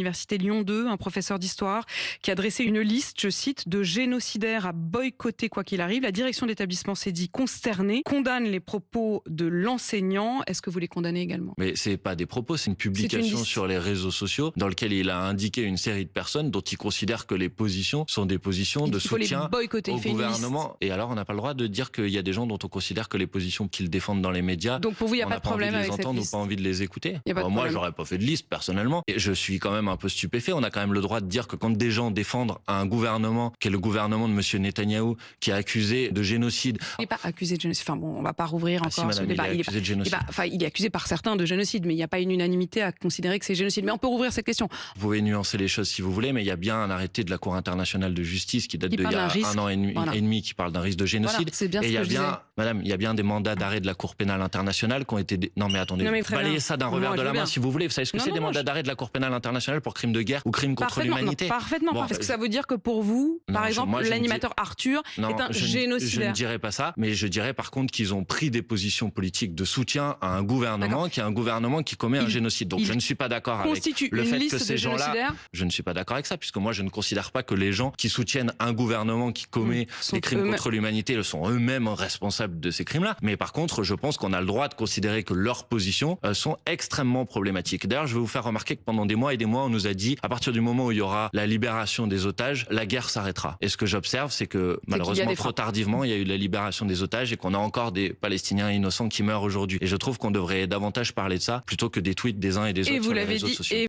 Université Lyon 2, un professeur d'histoire, qui a dressé une liste, je cite, de génocidaires à boycotter quoi qu'il arrive. La direction de l'établissement s'est dit consternée, condamne les propos de l'enseignant. Est-ce que vous les condamnez également? Mais c'est pas des propos, c'est une publication sur les réseaux sociaux dans lequel il a indiqué une série de personnes dont il considère que les positions sont des positions de soutien au gouvernement. Et alors, on n'a pas le droit de dire qu'il y a des gens dont on considère que les positions qu'ils défendent dans les médias, donc pour vous, il n'y a on pas n'a de pas envie problème de les avec cette entendre ou liste. pas envie de les écouter. Moi, j'aurais pas fait de liste personnellement. Et je suis quand même un peu stupéfait. On a quand même le droit de dire que quand des gens défendent un gouvernement, qui est le gouvernement de Monsieur Netanyahou, qui est accusé de génocide. Il n'est pas accusé de génocide. Enfin bon, on va pas rouvrir encore si, ce madame, débat. il est accusé de génocide. Il est accusé par certains de génocide, mais il n'y a pas une unanimité à considérer que c'est génocide. Mais on peut rouvrir cette question. Vous pouvez nuancer les choses si vous voulez, mais il y a bien un arrêté de la Cour internationale de justice qui date d'il y a un an et demi qui parle d'un risque de génocide. Voilà, c'est bien et ce il y que a je disais. madame, il y a bien des mandats d'arrêt de la Cour pénale internationale qui ont été... Non mais attendez, balayez ça d'un revers de la main si vous voulez. Vous savez ce que c'est des mandats d'arrêt de la Cour pénale internationale pour crimes de guerre ou crimes contre l'humanité? Parfaitement. Est-ce que ça veut dire que pour vous, par exemple, l'animateur Arthur est un génocidaire? Je ne dirais pas ça, mais je dirais par contre qu'ils ont pris des positions politiques de soutien à un gouvernement qui est un gouvernement qui commet un génocide. Donc je ne suis pas d'accord avec le fait que ces gens-là... Je ne suis pas d'accord avec ça, puisque moi je ne considère pas que les gens qui soutiennent un gouvernement qui commet des crimes contre l'humanité sont eux-mêmes responsables de ces crimes-là. Mais par contre, je pense qu'on a le droit de considérer que leurs positions sont extrêmement problématiques. D'ailleurs, je vais vous faire remarquer que pendant des mois et des mois, on nous a dit, à partir du moment où il y aura la libération des otages, la guerre s'arrêtera. Et ce que j'observe, c'est que malheureusement, trop tardivement, il y a eu la libération des otages et qu'on a encore des Palestiniens innocents qui meurent aujourd'hui. Et je trouve qu'on devrait davantage parler de ça plutôt que des tweets des uns et des autres sur les réseaux sociaux.